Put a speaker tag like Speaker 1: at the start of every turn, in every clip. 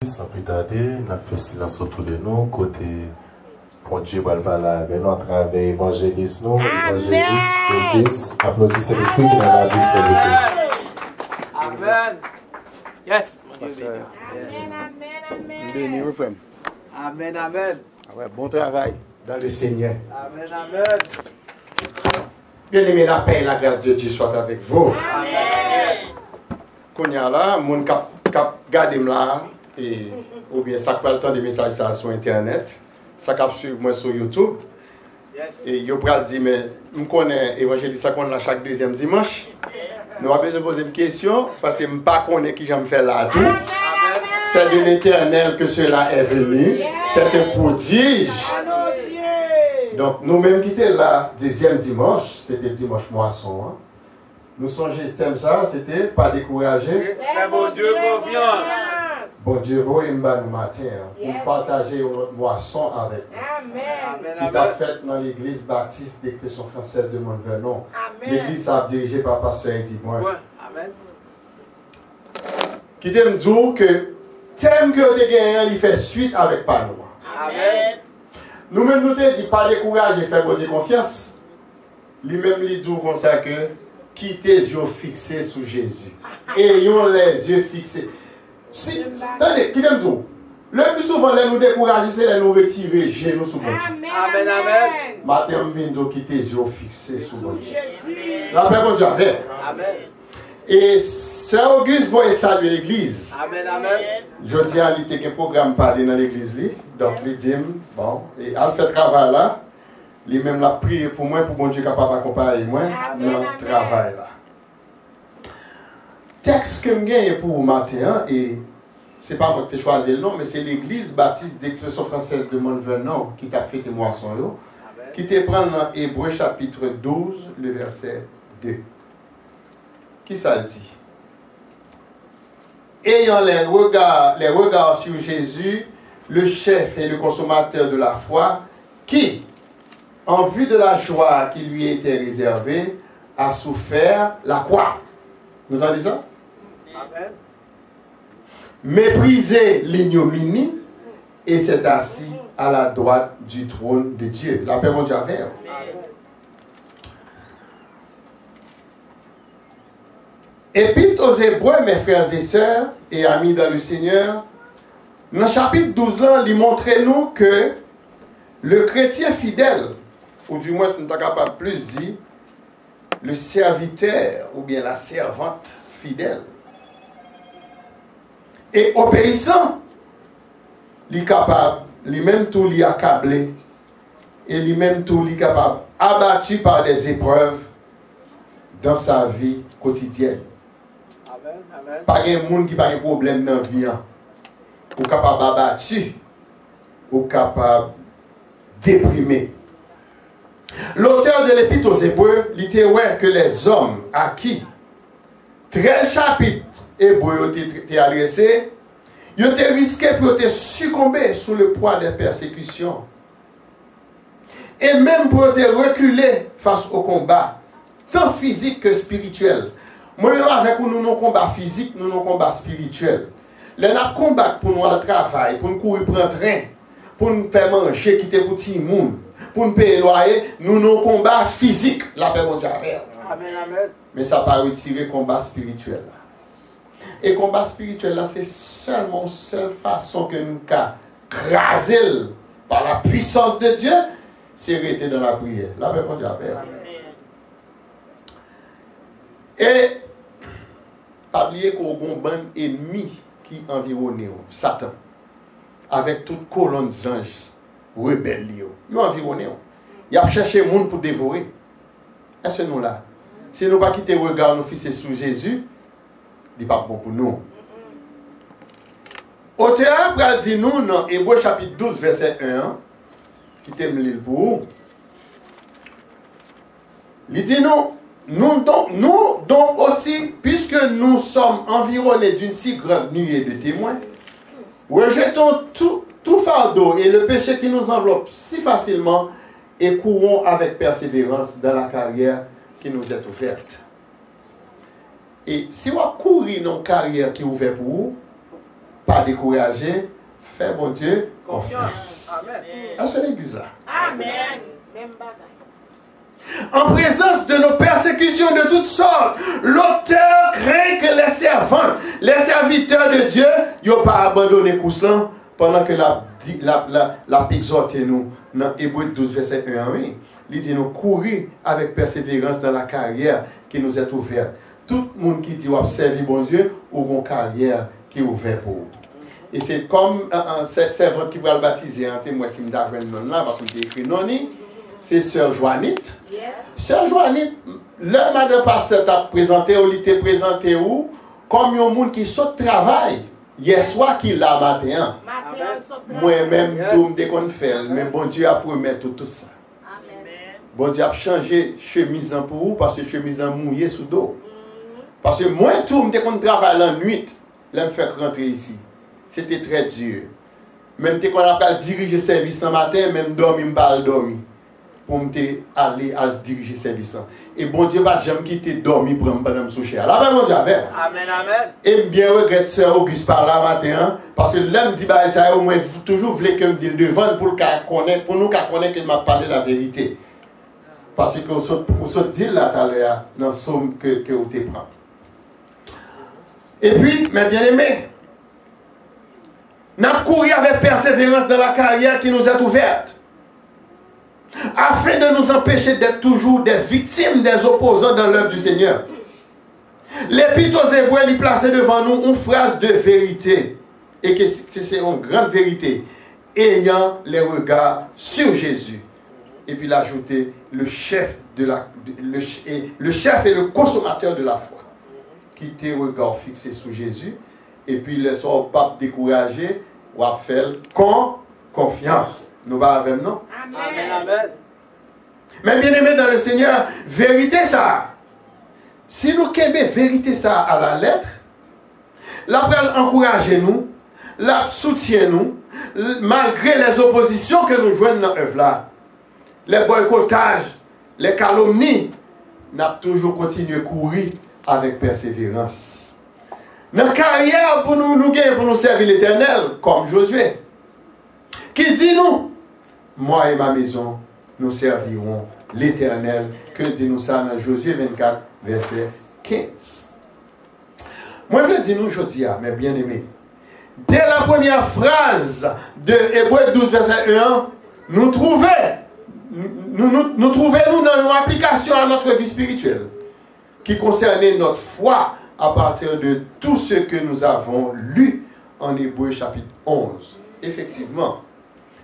Speaker 1: sans plus tarder, on a fait silence autour de nous, côté bon Dieu, nous à travers l'évangéliste, l'église, applaudissez l'esprit qui est dans la vie, c'est le
Speaker 2: Amen. Yes.
Speaker 3: Béni, mon frère.
Speaker 2: Amen, amen.
Speaker 3: Ouais, bon travail dans le Seigneur.
Speaker 2: Amen, amen.
Speaker 3: Bien-aimés, la paix et la grâce de Dieu soient avec vous.
Speaker 2: Amen.
Speaker 3: Qu'on y a là, mon cap garder là, et ou bien ça prend le temps de messages ça sur internet, ça cap suivre moi sur YouTube.
Speaker 2: Yes.
Speaker 3: Et yo pral dire mais me connais évangéliste ça qu'on là chaque deuxième dimanche. Nous avons besoin de poser une question parce que je ne pas connais qui j'aime faire là tout. C'est de l'Éternel que cela est venu. C'est un prodige. Donc nous-mêmes qui étions là deuxième dimanche, c'était dimanche moisson. Hein. Nous songeons thème ça, c'était pas décourager.
Speaker 2: Fais bon Dieu confiance.
Speaker 3: Bon Dieu, vous et moi nous matin pour partager notre moisson avec nous.
Speaker 2: Amen.
Speaker 3: Qui t'a fait dans l'église baptiste d'expression française de Montvernon. L'église a dirigée par pasteur Eddie Moin.
Speaker 2: Amen.
Speaker 3: Qui t'aime dire que thème que vous avez il fait suite avec Panoua.
Speaker 2: Amen.
Speaker 3: Nous-mêmes nous t'avons dit pas décourager, faire bon Dieu confiance. Lui-même lui dit comme ça que quittez les yeux fixés sur Jésus. Ayons les yeux fixés. Si, attendez, qui t'aime dire? Le plus souvent, nous décourager, c'est de nous retirer genoux sous bon Dieu.
Speaker 2: Amen, amen.
Speaker 3: Matin, on vient de quitter les yeux fixés sur bon Dieu. La paix, bon Dieu, avec.
Speaker 2: Amen.
Speaker 3: Et Sœur Auguste voyait saluer l'église.
Speaker 2: Amen, amen.
Speaker 3: Je dis à lui un programme parlé dans l'église. Donc, il dit, bon, et elle fait travail là. Il même l'a prié pour moi, pour bon Dieu capable d'accompagner moi dans le travail là. Texte que je gagne pour vous matin, et ce n'est pas moi qui ai choisi le nom, mais c'est l'église baptiste d'expression française de Montvernon qui t'a fait moisson, qui te prend dans Hébreux chapitre 12, le verset 2. Qui ça dit? Ayant les regards sur Jésus, le chef et le consommateur de la foi, qui, en vue de la joie qui lui était réservée, a souffert la croix. Nous entendez ça?
Speaker 2: Amen.
Speaker 3: Méprisé l'ignominie et s'est assis à la droite du trône de Dieu. La paix mondiale. Épître aux Hébreux, mes frères et sœurs et amis dans le Seigneur, dans le chapitre 12 ans, il montre nous que le chrétien fidèle, ou du moins, si nous sommes capables de plus dire, le serviteur ou bien la servante fidèle, et obéissant, il est capable, lui-même tout lui accablé, et lui-même tout lui capable, abattu par des épreuves dans sa vie quotidienne.
Speaker 2: Amen, amen.
Speaker 3: Pas de monde qui n'a pas de problème dans la vie. Ou capable d'abattu, ou capable déprimé. L'auteur de l'Épître aux Hébreux, il dit que les hommes à qui 13 chapitres hébreux ont été adressés, ils ont risqué pour succomber sous le poids des persécutions. Et même pour reculer face au combat, tant physique que spirituel. Moi, avec nous, nos combats physiques, nous, nos combats spirituels. Les nous combattre pour nous aller travail, pour nous courir prendre un train, pour nous faire manger, quitter pour petit monde, pour nous payer loyer, nous, nos combats physiques, la paix mondiale.
Speaker 2: Amen, amen.
Speaker 3: Mais ça pas retirer le combat spirituel. Et le combat spirituel, là, c'est seulement la seule façon que nous avons craser par la puissance de Dieu, c'est rester dans la prière. La paix mondiale. Et, pas oublier qu'on a un bon ennemi qui environne Satan, avec toute colonne d'anges rebelles. Ils environne. Ils ont cherché le monde pour dévorer. Est-ce que nous là? Si nous ne pas quitter le regard, nous fixer sur Jésus, il n'est pas bon pour nous. Auteur va dire nous dans Hébreux chapitre 12, verset 1, qui t'aime lire pour vous. Il dit nous donc aussi, puisque nous sommes environnés d'une si grande nuée de témoins, rejetons tout fardeau et le péché qui nous enveloppe si facilement et courons avec persévérance dans la carrière qui nous est ouverte. Et si on courir dans une carrière qui est ouverte pour vous, pas décourager, fais mon Dieu confiance.
Speaker 2: Amen.
Speaker 3: Est-ce que l'église là?
Speaker 4: Amen. Même bagaille.
Speaker 3: En présence de nos persécutions de toutes sortes, l'auteur craint que les servants, les serviteurs de Dieu, n'ont pas abandonné Couslan pendant que la exhorté nous dans Hébreux 12, verset 1 à 8. Il dit nous courir avec persévérance dans la carrière qui nous est ouverte. Tout le monde qui dit observer bon Dieu, ouvre une carrière qui est ouverte pour vous. Et c'est comme un servant qui va le baptiser, un témoin si là, parce qu'il écrit non, c'est Sœur Joannette.
Speaker 4: Yes.
Speaker 3: Sœur Joannette, le madame pasteur t'a présenté, ou il t'a présenté où, comme un monde qui saute travail, hier soir qu'il l'a matin. Moi-même, tout me qu'on fait, mais bon Dieu a promis tout ça.
Speaker 4: Amen.
Speaker 3: Bon Dieu a changé chemise pour vous, parce que chemise mouillée sous dos. Parce que moi, tout me qu'on travaille la nuit, là me faire rentrer ici. C'était très dur. Même qu'on a pas diriger service ce matin, même dormir, me dormir. Pour me aller à diriger service. Et bon Dieu va jamais quitter dormir pour me soucher. Là, bon Dieu, avec.
Speaker 2: Amen, amen.
Speaker 3: Et bien, regrette Sœur Auguste par là matin, parce que l'homme dit, bah, ça, au moins, toujours voulait que me dise devant pour nous connaître que m'a parlé la vérité. Parce que vous saute dit là tout à l'heure, dans le somme que vous te prenez. Et puis, mes bien-aimés, nous avons couru avec persévérance dans la carrière qui nous est ouverte, afin de nous empêcher d'être toujours des victimes des opposants dans l'œuvre du Seigneur. L'Épître aux Hébreux, il place devant nous une phrase de vérité, et que c'est une grande vérité, ayant les regards sur Jésus. Et puis il a ajouté le chef et le consommateur de la foi, qui tes regards fixés sur Jésus, et puis ne sont pas découragés, ou à faire confiance. Nous va avec nous.
Speaker 2: Amen, amen.
Speaker 3: Mais bien aimé dans le Seigneur, vérité ça. Si nous québons vérité ça à la lettre, la va encourager nous, la soutient nous, malgré les oppositions que nous jouons dans l'œuvre là. Les boycottages, les calomnies, nous avons toujours continué à courir avec persévérance. Dans la carrière pour nous servir l'Éternel, comme Josué, qui dit nous, moi et ma maison, nous servirons l'Éternel. Que dit nous ça dans Josué 24, verset 15. Moi, je veux dire nous aujourd'hui, mes bien-aimés, dès la première phrase de Hébreux 12, verset 1, nous trouvons dans une application à notre vie spirituelle qui concernait notre foi à partir de tout ce que nous avons lu en Hébreux chapitre 11. Effectivement,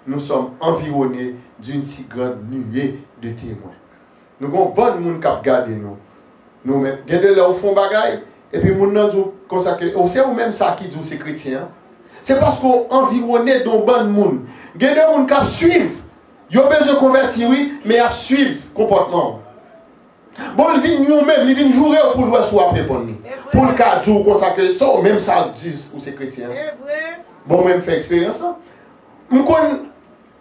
Speaker 3: nous sommes environnés d'une si grande nuée de témoins. Nous avons bon monde qui regarde nous. Nous mettons de là au fond bagaille et puis nous nous consacrer. C'est ou même ça qui dit c'est chrétien. C'est parce qu'on environné d'un bon monde. Il y a des gens qui suivent. Ils ont besoin de convertir, oui, mais ils suivent le comportement. Bon, ils viennent nous-mêmes, ils viennent jouer pour le soit après pour nous. Pour le cas de consacrer ça, même ça dit ou c'est chrétien. Bon, même fait expérience.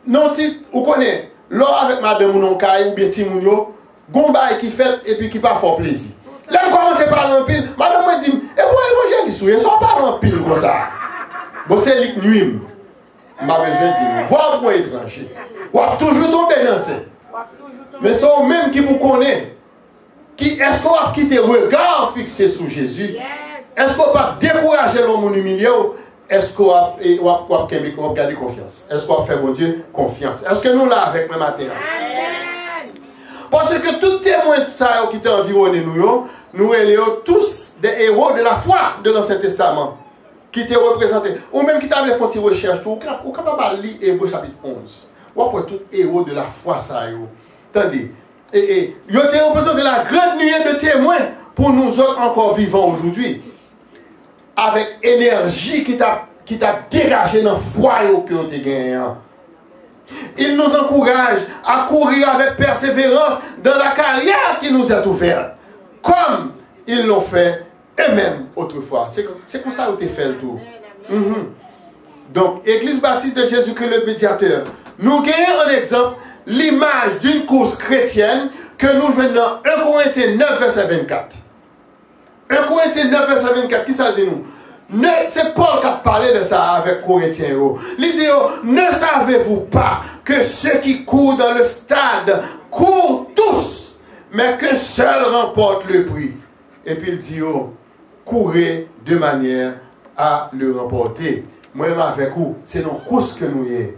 Speaker 3: Non, vous connaissez, là avec madame ou caille ou bien Timounio, Gomba qui fait et puis qui pas fort plaisir. Là, on commence à parler en pile, madame me dit, et moi, évangile, ils sont pas en pile comme ça. Bon, c'est les nuits. Ma besoin de dire, voir moi étranger. Ou toujours tomber dans ça. Mais c'est eux-mêmes qui vous connaissent. Est-ce qu'on va quitter le regard fixé sur Jésus? Est-ce qu'on va décourager l'homme humilié? Est-ce qu'on va garder confiance? Est-ce qu'on va faire, mon Dieu, confiance? Est-ce que nous là avec le matin? Amen. Parce que tous les témoins de ça qui étaient environnés, nous sommes tous des héros de la foi de l'Ancien Testament qui étaient représentés. Ou même qui avaient fait une recherche, ou capable de lire Hébreux chapitre 11. Ou après tous les héros de la foi, ça. Attendez. Et ils ont représenté la grande nuée de témoins pour nous autres encore vivants aujourd'hui. Avec énergie qui t'a dégagé dans le foi que vous avez gagné. Il nous encourage à courir avec persévérance dans la carrière qui nous est ouverte. Comme ils l'ont fait eux-mêmes autrefois. C'est comme ça que vous avez fait le tour. Donc, Église baptiste de Jésus-Christ le médiateur. Nous gagnons un exemple, l'image d'une course chrétienne que nous venons dans 1 Corinthiens 9, verset 24. 1 Corinthiens 9, verset 24, qui ça dit nous? C'est Paul qui a parlé de ça avec Corinthiens. Il dit, ne savez-vous pas que ceux qui courent dans le stade courent tous, mais que seul remporte le prix. Et puis il dit, courez de manière à le remporter. Moi, avec vous, c'est nos courses que nous y.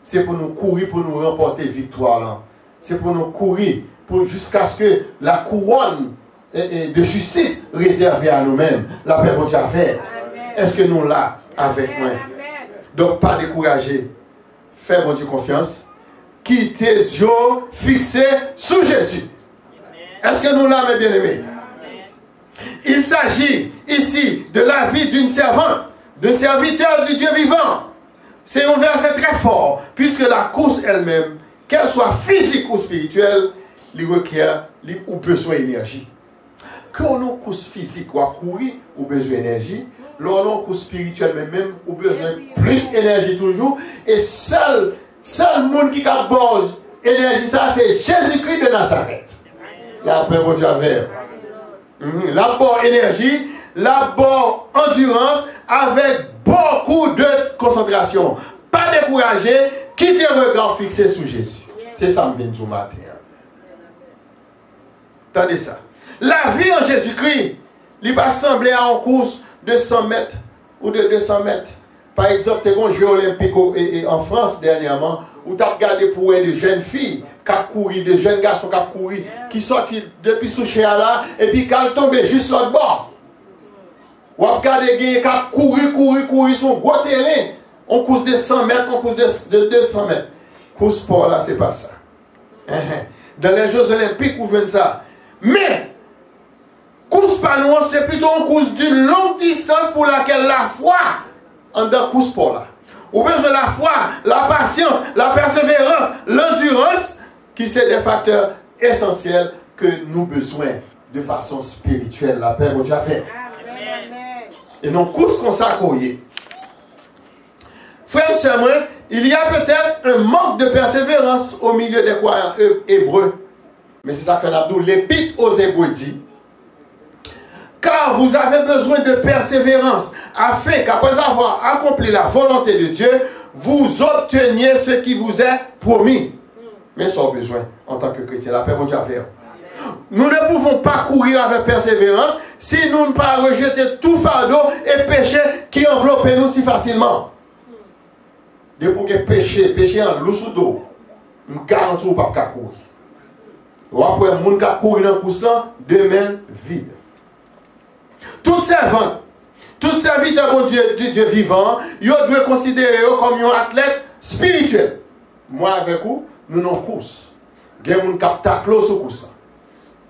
Speaker 3: C'est pour nous courir, pour nous remporter victoire là. C'est pour nous courir jusqu'à ce que la couronne de justice réservée à nous-mêmes, la paix pour Dieu à faire. Est-ce que nous là avec moi? Donc pas décourager. Fais bon Dieu confiance. Quitte tes yeux fixés sur Jésus. Est-ce que nous là, mes bien-aimés? Il s'agit ici de la vie d'une servante, d'un serviteur du Dieu vivant. C'est un verset très fort, puisque la course elle-même, qu'elle soit physique ou spirituelle, lui requiert ou besoin d'énergie. Quand on a une course physique ou à courir, ou besoin d'énergie, lors on course spirituelle, mais même ou besoin plus d'énergie toujours, et seul monde qui a besoin d'énergie, ça c'est Jésus-Christ de Nazareth. La paix pour Dieu avec. La bonne énergie, la bonne endurance, avec beaucoup de concentration. Pas découragé, quittez le regard fixé sur Jésus. C'est ça que je viens de vous matin. Attendez ça. La vie en Jésus-Christ, il va sembler à une course de 100 mètres ou de 200 mètres. Par exemple, tu as un jeu olympique en France dernièrement, où tu as regardé pour de jeunes filles qui ont couru, de jeunes garçons qui ont couru, qui sont sortis depuis sous chéa là, et puis qui ont tombé juste sur le bord. Ou à regarder des gens qui ont couru sur un gros terrain. On course de 100 mètres, on course de 200 mètres. Course sport là, c'est pas ça. Dans les Jeux olympiques, vous voyez ça. Mais, course pas nous, c'est plutôt une course d'une longue distance pour laquelle la foi, en dans course sport là. Ou bien de la foi, la patience, la persévérance, l'endurance, qui sont des facteurs essentiels que nous avons besoin de façon spirituelle. La paix, vous avez fait. Et non, course qu'on s'accoyer. Frère, c'est moi, il y a peut-être un manque de persévérance au milieu des croyants hébreux. Mais c'est ça que l'Abdou, l'épître aux Hébreux dit. Car vous avez besoin de persévérance, afin qu'après avoir accompli la volonté de Dieu, vous obteniez ce qui vous est promis. Mais sans besoin, en tant que chrétien, la paix, mon Dieu, nous ne pouvons pas courir avec persévérance si nous ne pas rejeter tout fardeau et péché qui enveloppe nous si facilement. De pour que péché en loup sous d'eau, nous garantissons pas qu'à courir. Ou après, les gens qui courent dans le coussin, deux mains vides. Tout servant, tout serviteur du Dieu vivant, ils doivent considérer comme un athlète spirituel. Moi avec vous, nous n'avons course. Il y a des gens qui taclent sur coussin.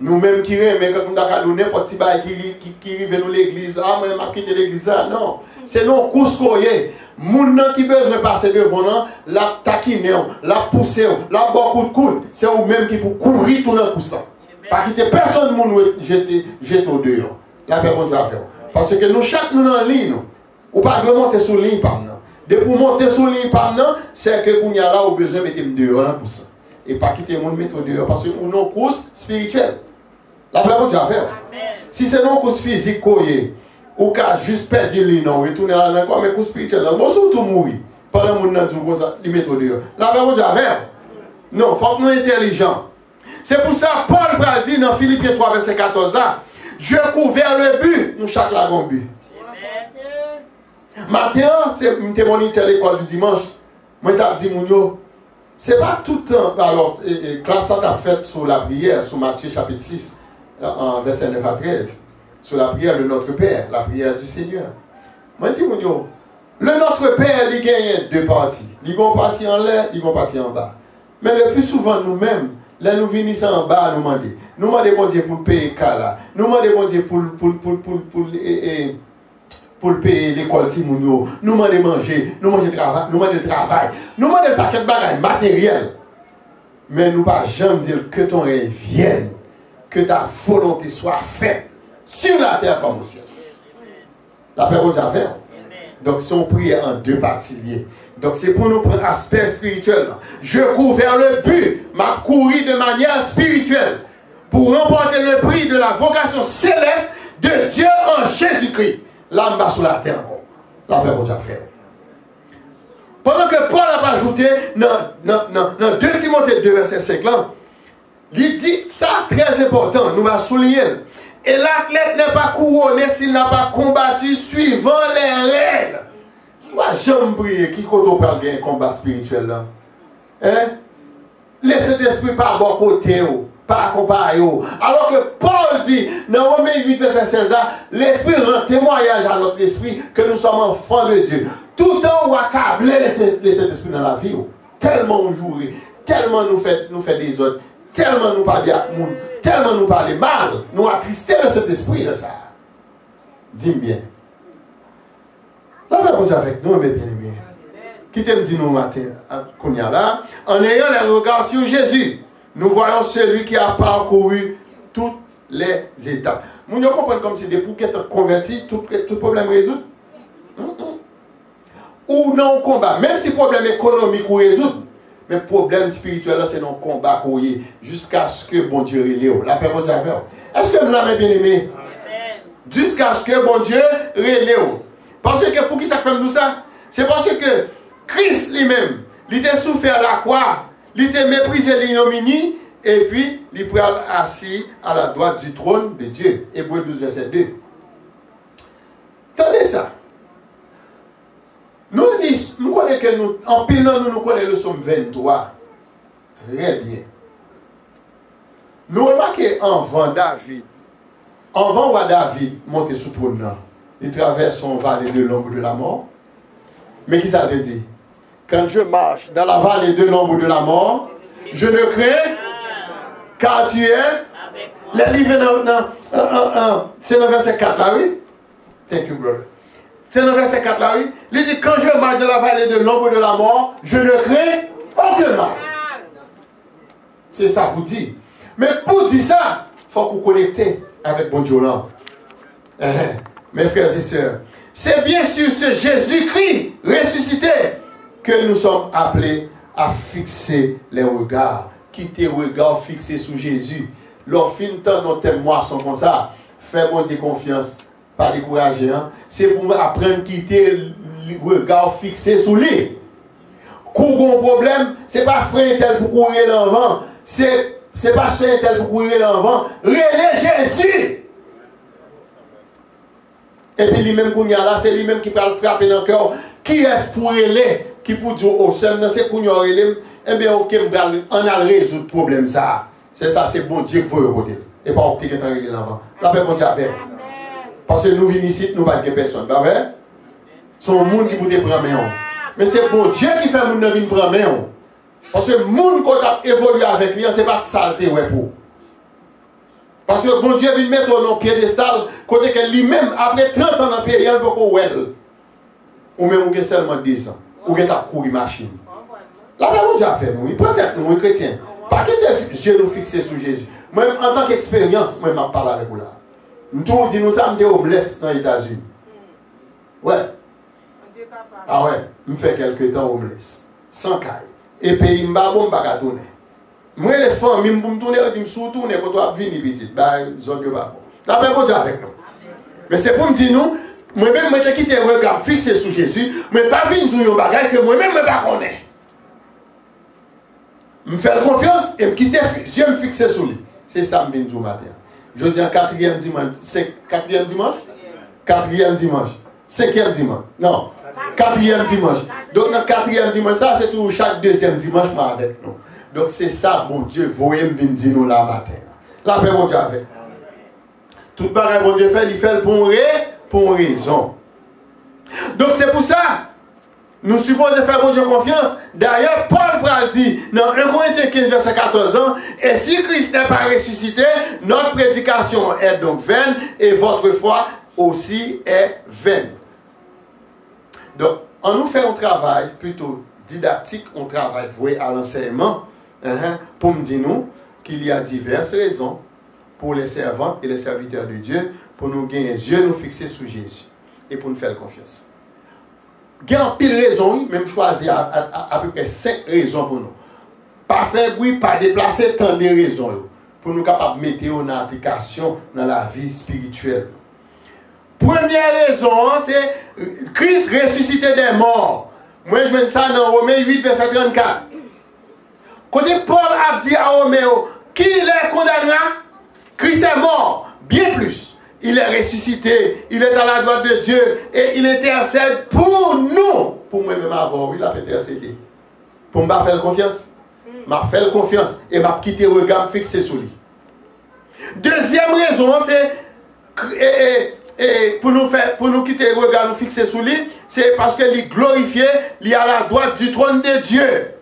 Speaker 3: Nous-mêmes qui aimons, comme nous n'importe qui arrive dans l'église, ah, moi, je vais quitter l'église, non. C'est nos courses qu'on y est. Les gens qui ont besoin de passer devant nous, la taquiner, la pousser, la beaucoup de coude, c'est eux-mêmes qui pour courir tout le coussin. Pas quitter personne de jeter au dehors. La paix pour Dieu à faire. Parce que nous, chaque nous en ligne, ou pas de monter sur ligne par nous. De pour monter sur ligne par nous, c'est que nous là au besoin de mettre dehors dans coussin. Et pas quitter le monde mettre dehors. Parce que nous avons une course spirituelle. La paix pour Dieu à faire. Si c'est une course physique, ou qu'à juste perdre l'île, retourner à la mais course spirituelle, bon, surtout mourir. Pendant que nous avons dit mettre dehors. La paix pour Dieu à faire. Non, il faut que nous soyons intelligents. C'est pour ça que Paul va dire dans Philippiens 3, verset 14 là, je cours vers le but, nous chaque là un but. Matin, c'est mon moniteur à l'école du dimanche. Moi, je dis, c'est pas tout le temps. Alors, classe ça a fait sur la prière, sur Matthieu chapitre 6, verset 9 à 13. Sur la prière de notre Père, la prière du Seigneur. Moi, je dis, le Notre Père, il gagne deux parties. Il y a une partie en l'air, il y a une partie en bas. Mais le plus souvent, nous-mêmes, là, nous venons en bas, nous demandons. Nous demandons bon Dieu pour payer Kala. Nous demandons bon Dieu pour payer l'école Timounio. Nous demandons manger. Nous demandons travail. Nous demandons travail. Nous demandons le paquet de bagages matériels. Mais nous ne pouvons jamais dire que ton rêve vienne. Que ta volonté soit faite sur la terre comme au ciel. La paix au Dieu. Donc, si on prie en deux parties liées. Donc, c'est pour nous prendre l'aspect spirituel. Je cours vers le but, m'a couru de manière spirituelle pour remporter le prix de la vocation céleste de Dieu en Jésus-Christ. là, on va sur la terre encore. La paix pour faire. Pendant que Paul a ajouté dans 2 Timothée 2, verset 5, là, il dit ça très important, nous va souligner. Et l'athlète n'est pas couronné s'il n'a pas combattu suivant les règles. Moi, j'aime prier qui peut prendre un combat spirituel là. Hein? Laissez l'esprit par bon côté, pas accompagner. Alors que Paul dit, dans Romains 8, verset 16, l'esprit rend témoignage à notre esprit que nous sommes enfants de Dieu. Tout le temps, on accable laisser l'esprit dans la vie. Tellement on joue, tellement nous fait des autres, tellement nous parlons bien, tellement nous parlons mal, nous attristés de cet esprit de ça. Dis-moi bien. La paix pour Dieu avec nous, mes bien-aimés. Qui t'aime dit nous matin, qu'on y a là, en ayant les regards sur Jésus, nous voyons celui qui a parcouru toutes les étapes. Nous comprenons comme si depuis qu'il est converti, tout problème résout. Ou non combat, même si problème économique ou résout, mais problème spirituel, c'est non combat qu'on y est, jusqu'à ce que bon Dieu relève. La paix pour Dieu avec. Est-ce que vous l'avez bien aimé? Jusqu'à ce que bon Dieu relève. Parce que pour qui ça fait nous ça? C'est parce que Christ lui-même, il était souffert à la croix, il était méprisé l'ignominie, et puis il est assis à la droite du trône de Dieu. Hébreux 12, verset 2. Tenez ça. Nous connaissons que nous, en pile, nous connaissons le psaume 23. Très bien. Nous remarquons avant David, avant David monter sous le trône, il traverse son vallée de l'ombre de la mort. Mais qui ça te dit? Quand je marche dans la vallée de l'ombre de la mort, je ne crains car tu es les livres c'est le verset 4 là, oui? Thank you, brother. C'est le verset 4 là, oui? Il dit, quand je marche dans la vallée de l'ombre de la mort, je ne crains aucun mal. C'est ça pour dire. Mais pour dire ça, il faut qu'on connecte avec bon Dieu là. Mes frères et sœurs, c'est bien sûr ce Jésus-Christ ressuscité que nous sommes appelés à fixer les regards. Quitter les regards fixés sur Jésus. Leur fin de temps, nos témoins sont comme ça. Fais bon Dieu confiance, pas décourager. Hein? C'est pour apprendre à quitter les regards fixés sur lui. Courir un problème, ce n'est pas frère tel pour courir l'envant. C'est pas frère tel pour courir l'envant. Relais Jésus. Et puis lui-même qu'on y a là, c'est lui-même qui peut le frapper dans le cœur. Qui est pour relais? Qui peut dire au sein de ces qu'on y a relais? Eh bien, ok, on a résoudre le problème ça. C'est ça, c'est bon Dieu qui faut le côté. Et pas au petit qui est en relais l'envant. La paix bon Dieu avec. Parce que nous venons ici, nous ne sommes pas personne. Pas vrai? C'est le monde qui peut te prendre main. Mais c'est bon Dieu qui fait le monde venir prendre main. Parce que le monde qui a évolué avec lui, ce n'est pas de saleté ouais pour. Parce que bon Dieu vient mettre dans le piédestal, côté que lui-même, après 30 ans dans le pied, il y a un peu de well. Ou même on a seulement 10 ans. Ou on a couru machine. La paix bon Dieu a fait nous. Peut-être nous, chrétiens. Pas que Dieu nous fixe sur Jésus. Moi, en tant qu'expérience, moi, je parle avec vous là. Nous tous disons, nous sommes des homeless dans les États-Unis. Ouais. Ah ouais, je fais quelques temps homeless. Sans caille. Et puis, je ne vais pas tourner. Moi, les femmes, je me tourne, je me tourne, quand tu viens petit, zone de bas. La paix bon Dieu avec nous. Mais c'est pour me dire, nous, moi-même, je quitte le regard fixé sur Jésus, mais pas venir sur un bagage que moi-même, je ne connais pas. Je me fais confiance et je quitte Dieu me fixer sur lui. C'est ça que je viens matin. Je dis en 4e dimanche. 4e dimanche? 4e dimanche. 5e dimanche. Non. 4e dimanche. Donc, dans 4e dimanche, ça, c'est tout chaque 2e dimanche avec nous. Donc, c'est ça, mon Dieu, vous voyez, me dire nous là matin. La paix, mon Dieu, avec. Tout pareil, mon Dieu fait, il fait pour une raison. Donc, c'est pour ça. Nous supposons faire bon Dieu confiance. D'ailleurs, Paul Pral dit dans 1 Corinthiens 15, verset 14 ans, et si Christ n'est pas ressuscité, notre prédication est donc vaine et votre foi aussi est vaine. Donc, on nous fait un travail plutôt didactique, un travail voué à l'enseignement, pour me dire nous qu'il y a diverses raisons pour les servants et les serviteurs de Dieu pour nous gagner les yeux nous fixer sur Jésus et pour nous faire confiance. Il y a un pile raison, même choisi à peu près 5 raisons pour nous. Pas faire bruit, pas déplacer, tant de raisons pour nous capables de mettre en application dans la vie spirituelle. Première raison, c'est Christ ressuscité des morts. Moi, je vois ça dans Romains 8, verset 34. Quand Paul a dit à Roméo, qui les condamnera? Christ est mort, bien plus. Il est ressuscité, il est à la droite de Dieu et il intercède pour nous. Pour moi-même avant, il a intercédé. Pour me faire confiance. M'a fait confiance et m'a quitté le regard fixé sur lui. Deuxième raison, c'est pour nous quitter le regard nous fixer sur lui, c'est parce qu'il est glorifié, il est à la droite du trône de Dieu.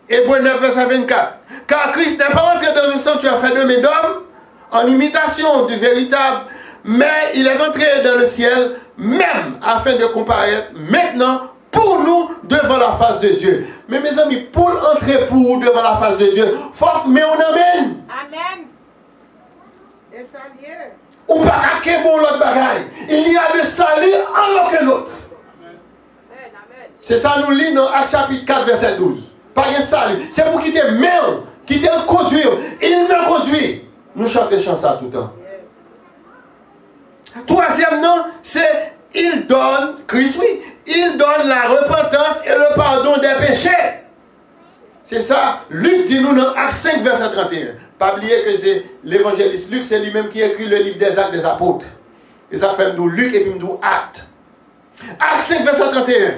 Speaker 3: Hébreux 9, verset 24. Car Christ n'est pas entré dans un sanctuaire fait de mes d'hommes, en imitation du véritable, mais il est entré dans le ciel, même afin de comparaître maintenant pour nous devant la face de Dieu. Mais mes amis, pour entrer pour nous devant la face de Dieu, faut mais on amène.
Speaker 4: Amen. Et salut.
Speaker 3: Ou pas à quel bon l'autre bagaille. Il y a de salut en aucun autre. C'est ça nous lit dans Actes chapitre 4 verset 12. Pas un salut. C'est pour quitter même, quitter le conduire. Il me conduit. Nous chantons chant ça tout le temps. Troisième nom, c'est il donne, Christ oui, il donne la repentance et le pardon des péchés. C'est ça, Luc dit nous dans Actes 5 verset 31. Pas oublier que c'est l'évangéliste Luc, c'est lui-même qui écrit le livre des Actes des Apôtres. Et ça fait nous Luc et puis nous Actes. Actes 5 verset 31.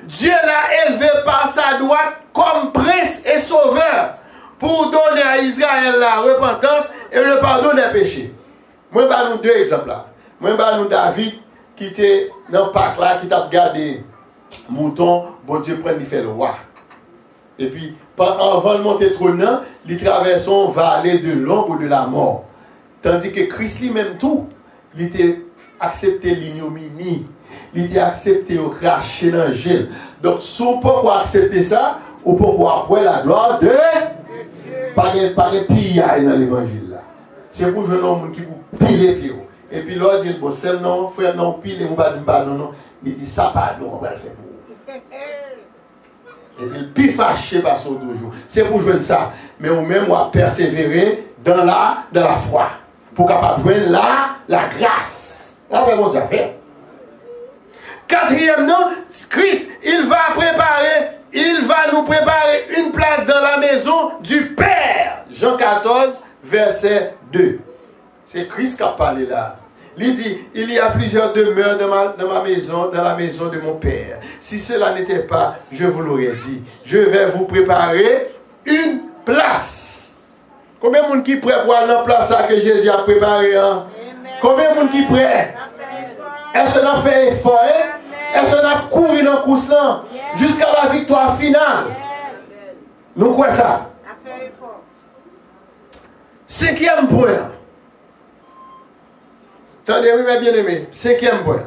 Speaker 3: Dieu l'a élevé par sa droite comme prince et sauveur pour donner à Israël la repentance et le pardon des péchés. Moi, je vais nous deux exemples là. Moi, je vais nous David qui était dans le parc là, qui t'a gardé mouton, bon Dieu prend, il fait le roi. Et puis, avant de monter trône, il traverse une vallée de l'ombre de la mort. Tandis que Christ lui-même tout, il était accepté l'ignominie, il était accepté au cracher dans le gel. Donc, si on peut accepter ça, on peut avoir la gloire de Dieu. Pas de pillage dans l'évangile là. C'est pour venir un monde qui vous pile les pieds. Et puis l'autre dit, bon, c'est non, frère, non, pile, on va dire, non. Il dit, ça, pardon, on va le faire pour vous. Et puis le plus fâché par son toujours. C'est pour jouer ça. Mais au même, on va persévérer dans la foi. Pour capable jouer la grâce. Là, c'est mon Dieu fait. Quatrième nom, Christ, il va nous préparer une place dans la maison du Père. Jean 14, verset 2. C'est Christ qui a parlé là. Il dit, il y a plusieurs demeures dans ma maison, dans la maison de mon Père. Si cela n'était pas, je vous l'aurais dit. Je vais vous préparer une place. Combien de monde qui prêt pour aller dans la place que Jésus a préparé? Hein? Combien de monde qui prêt? Est-ce qu'on a fait effort? Est-ce qu'on a couru dans le course jusqu'à la victoire finale? Nous quoi ça? Cinquième point. Attendez, oui, mes bien-aimés. Cinquième point.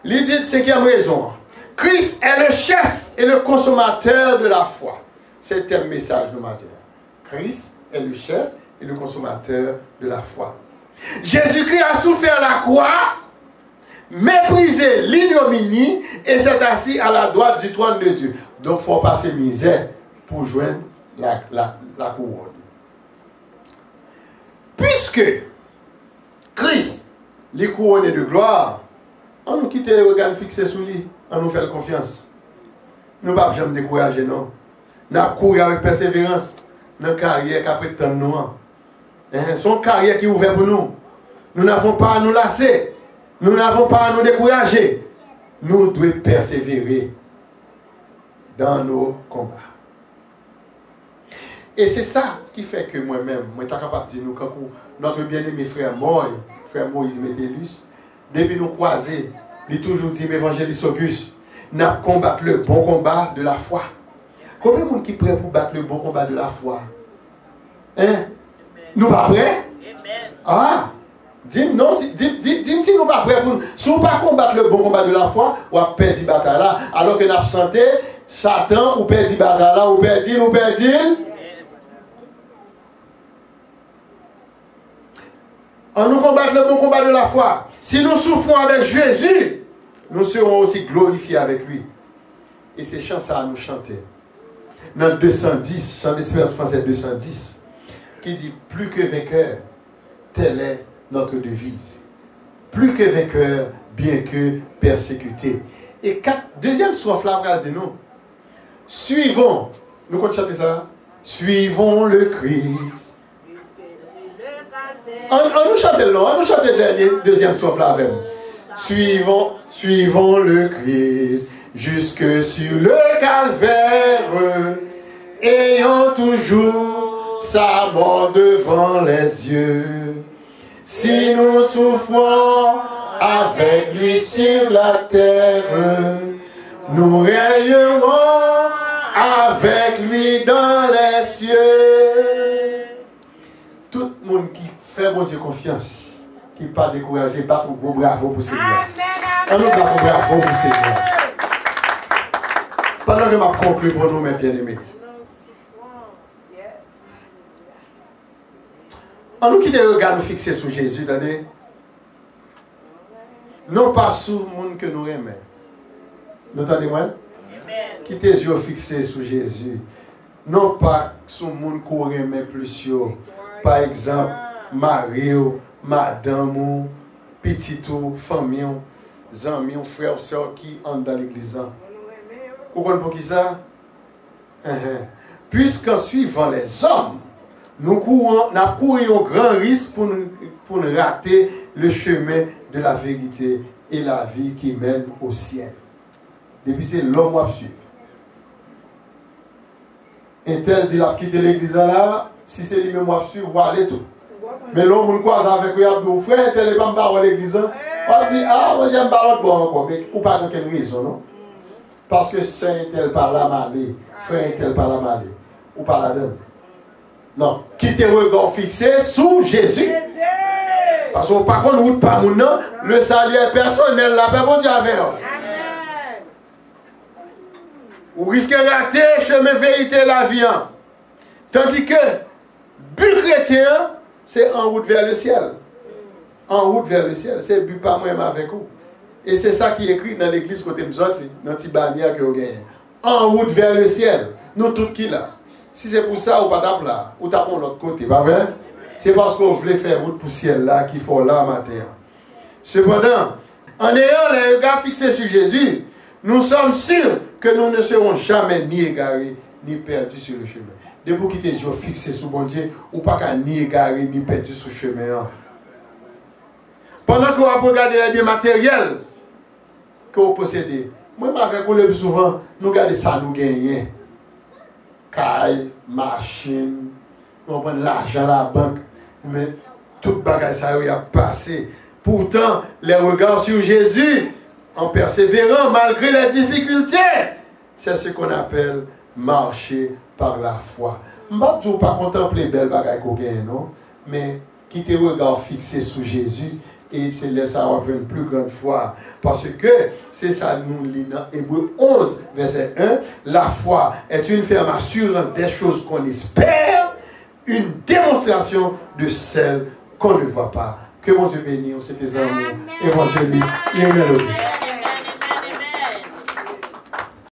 Speaker 3: L'idée de cinquième raison. Christ est le chef et le consommateur de la foi. C'est un message de matin. Christ est le chef et le consommateur de la foi. Jésus-Christ a souffert la croix, méprisé l'ignominie et s'est assis à la droite du trône de Dieu. Donc, il faut passer misère pour joindre la couronne. Puisque Christ les couronnes de gloire, on nous quitte les regards fixés sur lui, on nous fait confiance. Nous ne pouvons jamais décourager, non. Nous courons avec persévérance dans la carrière qu'après tant de nous. C'est une carrière qui est ouverte pour nous. Nous n'avons pas à nous lasser. Nous n'avons pas à nous décourager. Nous devons persévérer dans nos combats. Et c'est ça qui fait que moi-même, je suis capable de dire, quand notre bien-aimé frère Moïse Métellus, depuis nous croiser, il a toujours dit, évangéliste Auguste, nous combattre le bon combat de la foi. Combien de monde qui est prêt pour battre le bon combat de la foi? Hein? Nous pas prêts? Ah! Dis-nous si nous pas prêts pour. Si nous pas combattre le bon combat de la foi, on va perdre la bataille là. Alors que nous avons chanté, Satan, ou perdre la bataille là, ou perdre. En nous combattre le bon combat de la foi. Si nous souffrons avec Jésus, nous serons aussi glorifiés avec lui. Et c'est chant ça à nous chanter. Dans 210, chant d'espérance français 210, qui dit plus que vainqueur, telle est notre devise. plus que vainqueur, bien que persécuté. Et deuxième strophe là, regardez nous. Suivons, nous comptons chanter ça. Suivons le Christ. On nous chante là, on nous chante le deuxième strophe là avec nous. Suivons le Christ jusque sur le calvaire, ayant toujours sa mort devant les yeux. Si nous souffrons avec lui sur la terre, nous rayerons avec lui dans les cieux. Tout le monde qui fait mon Dieu confiance, qui n'est pas découragé, bat un gros bravo pour Seigneur. On nous bat un bravo pour Seigneur. Pendant que je conclue pour nous, mes bien-aimés. On nous quitte le regard nous fixer sur Jésus, attendez. Non pas sur le monde que nous aimons. Vous entendez-moi? Quittez les yeux fixés sur Jésus. Non pas sur le monde qu'on aime plus. Par exemple, Marie, madame, petit, famille, amis, frères, soeurs qui entrent dans l'église. Vous comprenez pour qui ça? Puisqu'en suivant les hommes, nous courons un grand risque pour rater le chemin de la vérité et la vie qui mène au ciel. Depuis c'est l'homme à suivre. Un tel dit qu'il a quitté l'église là, si c'est lui-même à suivre, on va aller tout. Mais l'homme on croise avec lui, il dit, frère, tel n'est pas à l'église. On dit, ah, moi j'aime pas bon encore, mais ou pas de quelle raison, non? Parce que saint tel par la malée, frère tel par la malée, ou par la donne. Non, quittez le regard fixé sous Jésus. Parce que par contre, nous pas mon nom, le salut est personnel, la paix bon Dieu avec vous. Vous risquez de rater le chemin vérité la vie. Tandis que but chrétien, c'est en route vers le ciel. En route vers le ciel. C'est but pas moi-même avec vous. Et c'est ça qui est écrit dans l'église côté de sorti, dans la petite bannière que vous gagnez. En route vers le ciel. Nous tous qui là. Si c'est pour ça, ou pas d'appeler là, ou tapons l'autre côté, pas vrai? C'est parce qu'on voulait faire route pour le ciel là qu'il faut là matin. Cependant, en ayant les regards fixés sur Jésus, nous sommes sûrs que nous ne serons jamais ni égarés, ni perdus sur le chemin. Depuis quitter les yeux fixés sur bon Dieu, ou pas qu'à ni égarés, ni perdus sur le chemin. Pendant que vous regardez les biens matériels que vous possédez, moi, avec vous le plus souvent, nous regardons ça, nous gagnons. Caille, machine, on prend l'argent à la banque, mais tout bagage ça a passé. Pourtant, les regards sur Jésus, en persévérant malgré les difficultés, c'est ce qu'on appelle marcher par la foi. Je ne vais pas contempler les belles bagages qu'on gagne, non? Mais quitter le regard fixé sur Jésus et se laisser avoir une plus grande foi. Parce que c'est ça, nous lisons dans Hébreux 11, verset 1. La foi est une ferme assurance des choses qu'on espère, une démonstration de celles qu'on ne voit pas. Que mon Dieu bénisse, c'était un mot évangélique et mélodieux.